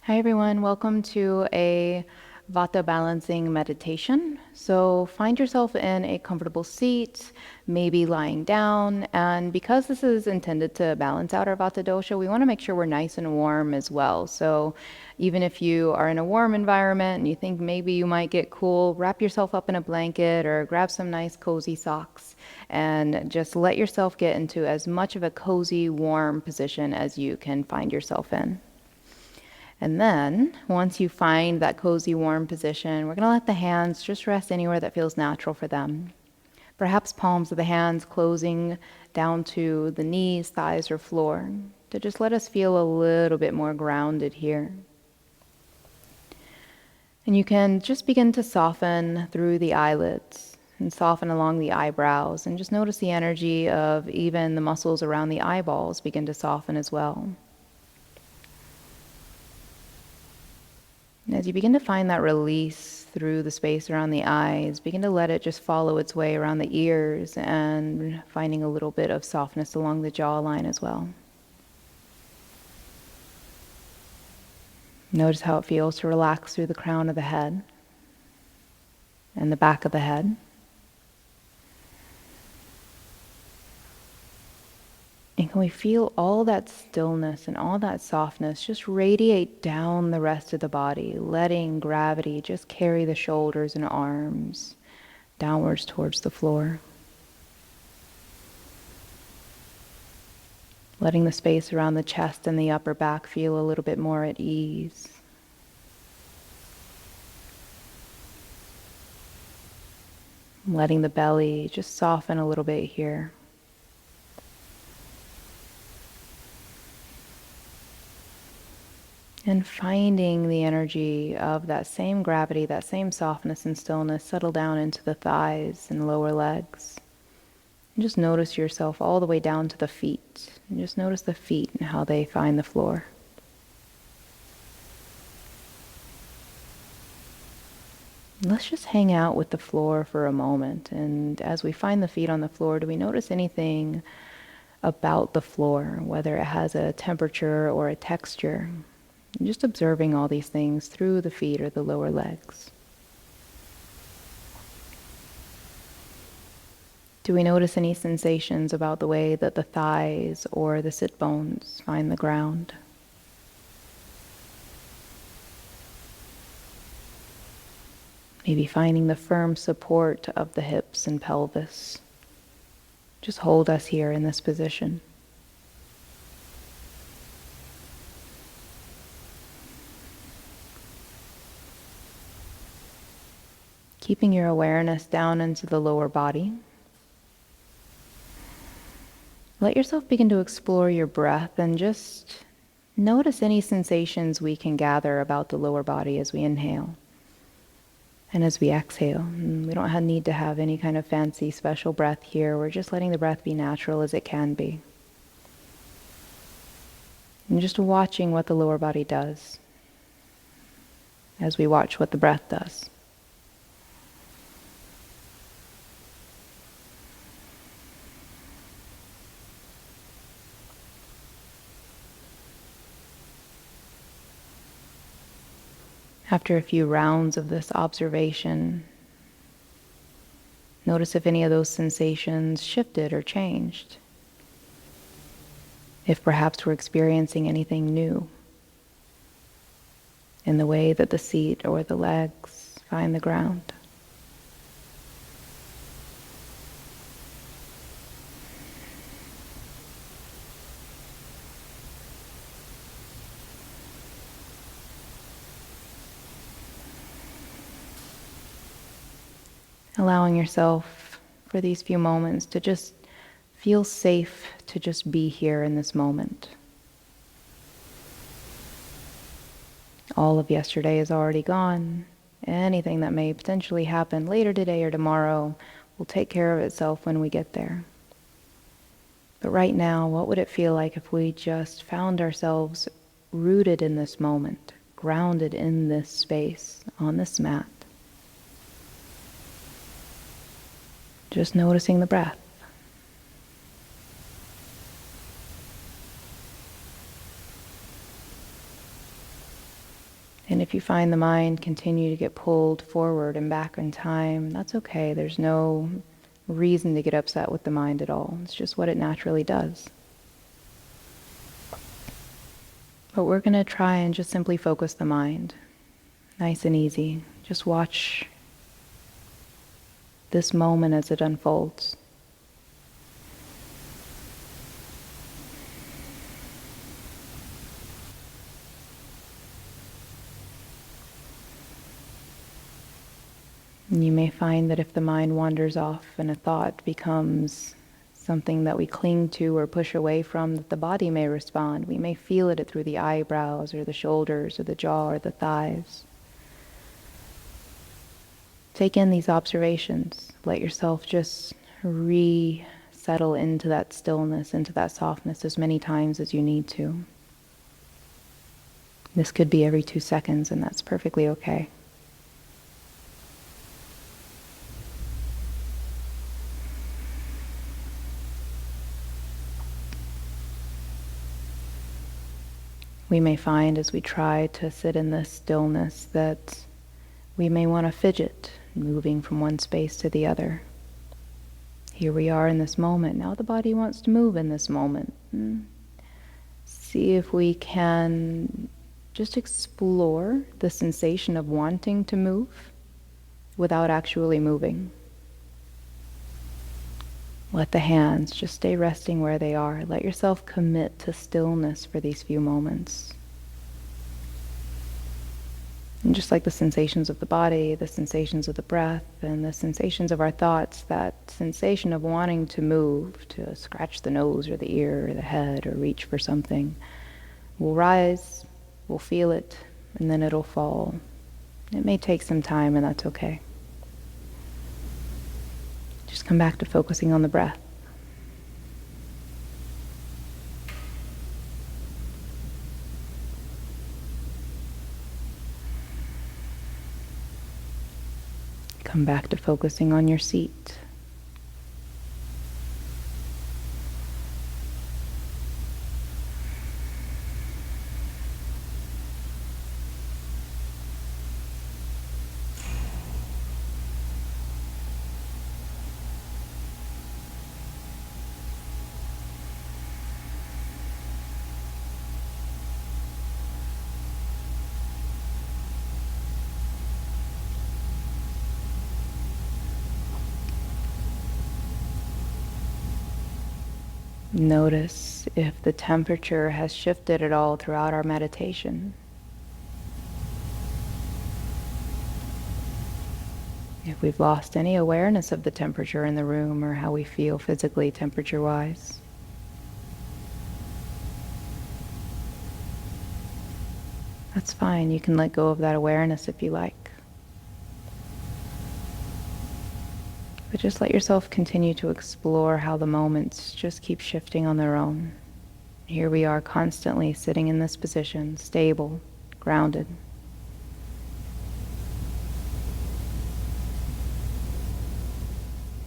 Hi everyone, welcome to a vata balancing meditation. So find yourself in a comfortable seat, maybe lying down, and because this is intended to balance out our vata dosha, we want to make sure we're nice and warm as well. So even if you are in a warm environment and you think maybe you might get cool, wrap yourself up in a blanket or grab some nice cozy socks and just let yourself get into as much of a cozy, warm position as you can find yourself in. And then once you find that cozy, warm position, we're going to let the hands just rest anywhere that feels natural for them. Perhaps palms of the hands closing down to the knees, thighs, or floor to just let us feel a little bit more grounded here. And you can just begin to soften through the eyelids and soften along the eyebrows and just notice the energy of even the muscles around the eyeballs begin to soften as well. And as you begin to find that release through the space around the eyes, begin to let it just follow its way around the ears and finding a little bit of softness along the jawline as well. Notice how it feels to relax through the crown of the head and the back of the head. And can we feel all that stillness and all that softness just radiate down the rest of the body, letting gravity just carry the shoulders and arms downwards towards the floor. Letting the space around the chest and the upper back feel a little bit more at ease. Letting the belly just soften a little bit here. And finding the energy of that same gravity, that same softness and stillness settle down into the thighs and lower legs. And just notice yourself all the way down to the feet. And just notice the feet and how they find the floor. Let's just hang out with the floor for a moment. And as we find the feet on the floor, do we notice anything about the floor, whether it has a temperature or a texture? And just observing all these things through the feet or the lower legs. Do we notice any sensations about the way that the thighs or the sit bones find the ground? Maybe finding the firm support of the hips and pelvis. Just hold us here in this position. Keeping your awareness down into the lower body. Let yourself begin to explore your breath and just notice any sensations we can gather about the lower body as we inhale. And as we exhale, we don't need to have any kind of fancy special breath here. We're just letting the breath be natural as it can be. And just watching what the lower body does as we watch what the breath does. After a few rounds of this observation, notice if any of those sensations shifted or changed. If perhaps we're experiencing anything new in the way that the seat or the legs find the ground. Allowing yourself for these few moments to just feel safe to just be here in this moment. All of yesterday is already gone. Anything that may potentially happen later today or tomorrow will take care of itself when we get there. But right now, what would it feel like if we just found ourselves rooted in this moment, grounded in this space, on this mat? Just noticing the breath. If you find the mind continue to get pulled forward and back in time, that's okay. There's no reason to get upset with the mind at all. It's just what it naturally does. But we're going to try and just simply focus the mind. Nice and easy. Just watch this moment as it unfolds. And you may find that if the mind wanders off and a thought becomes something that we cling to or push away from, that the body may respond. We may feel it through the eyebrows or the shoulders or the jaw or the thighs. Take in these observations. Let yourself just settle into that stillness, into that softness as many times as you need to. This could be every 2 seconds, and that's perfectly okay. We may find as we try to sit in this stillness that we may want to fidget, moving from one space to the other. Here we are in this moment. Now the body wants to move in this moment. See if we can just explore the sensation of wanting to move without actually moving. Let the hands just stay resting where they are. Let yourself commit to stillness for these few moments. And just like the sensations of the body, the sensations of the breath, and the sensations of our thoughts, that sensation of wanting to move, to scratch the nose or the ear or the head or reach for something, will rise, we'll feel it, and then it'll fall. It may take some time, and that's okay. Just come back to focusing on the breath. Come back to focusing on your seat. Notice if the temperature has shifted at all throughout our meditation. If we've lost any awareness of the temperature in the room or how we feel physically temperature-wise. That's fine. You can let go of that awareness if you like. But just let yourself continue to explore how the moments just keep shifting on their own. Here we are constantly sitting in this position, stable, grounded.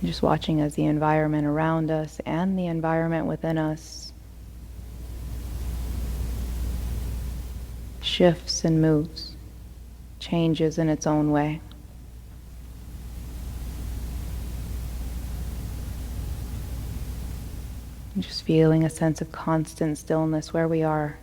Just watching as the environment around us and the environment within us shifts and moves, changes in its own way. Just feeling a sense of constant stillness where we are.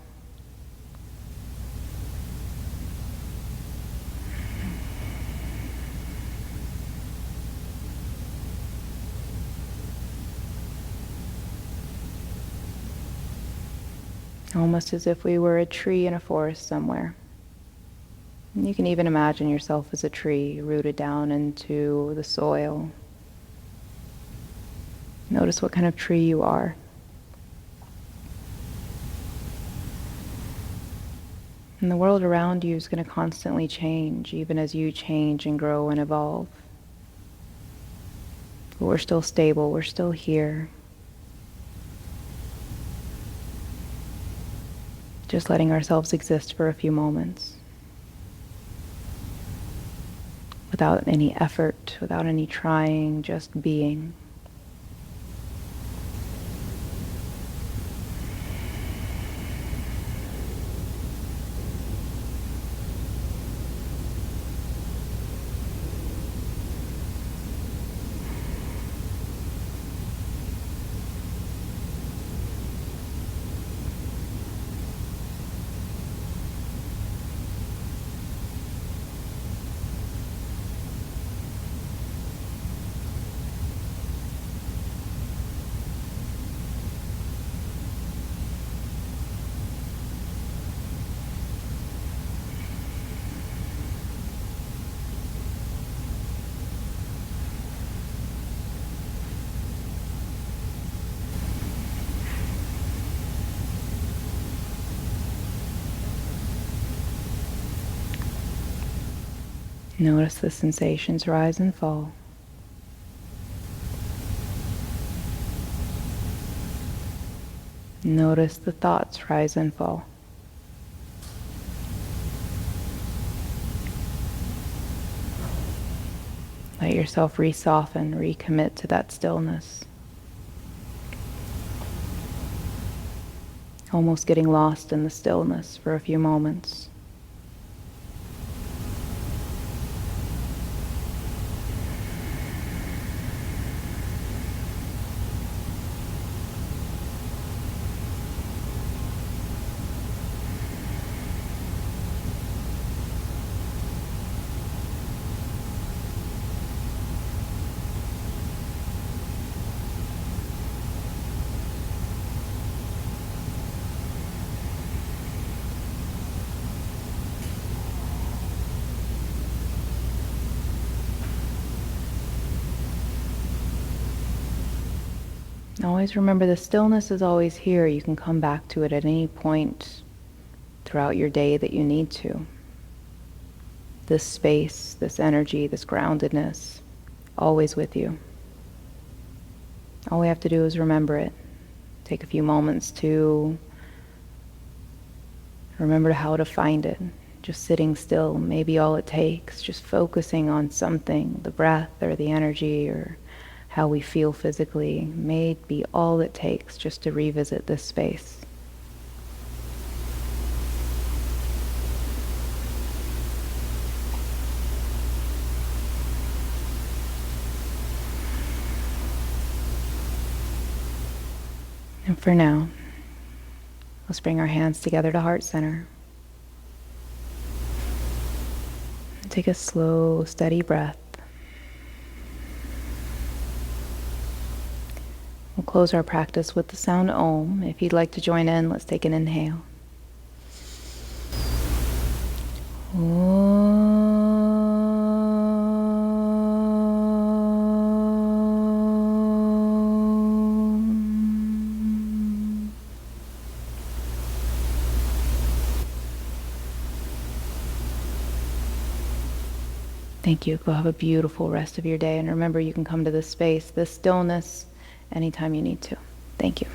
Almost as if we were a tree in a forest somewhere. And you can even imagine yourself as a tree rooted down into the soil. Notice what kind of tree you are. And the world around you is going to constantly change, even as you change and grow and evolve. But we're still stable, we're still here. Just letting ourselves exist for a few moments. Without any effort, without any trying, just being. Notice the sensations rise and fall. Notice the thoughts rise and fall. Let yourself re-soften, recommit to that stillness. Almost getting lost in the stillness for a few moments. Always remember the stillness is always here. You can come back to it at any point throughout your day that you need to. This space, this energy, this groundedness, always with you. All we have to do is remember it. Take a few moments to remember how to find it. Just sitting still, maybe all it takes. Just focusing on something, the breath or the energy or how we feel physically, may be all it takes just to revisit this space. And for now, let's bring our hands together to heart center. Take a slow, steady breath. We'll close our practice with the sound Om. If you'd like to join in, let's take an inhale. Om. Thank you. Go have a beautiful rest of your day. And remember, you can come to this space, this stillness, anytime you need to. Thank you.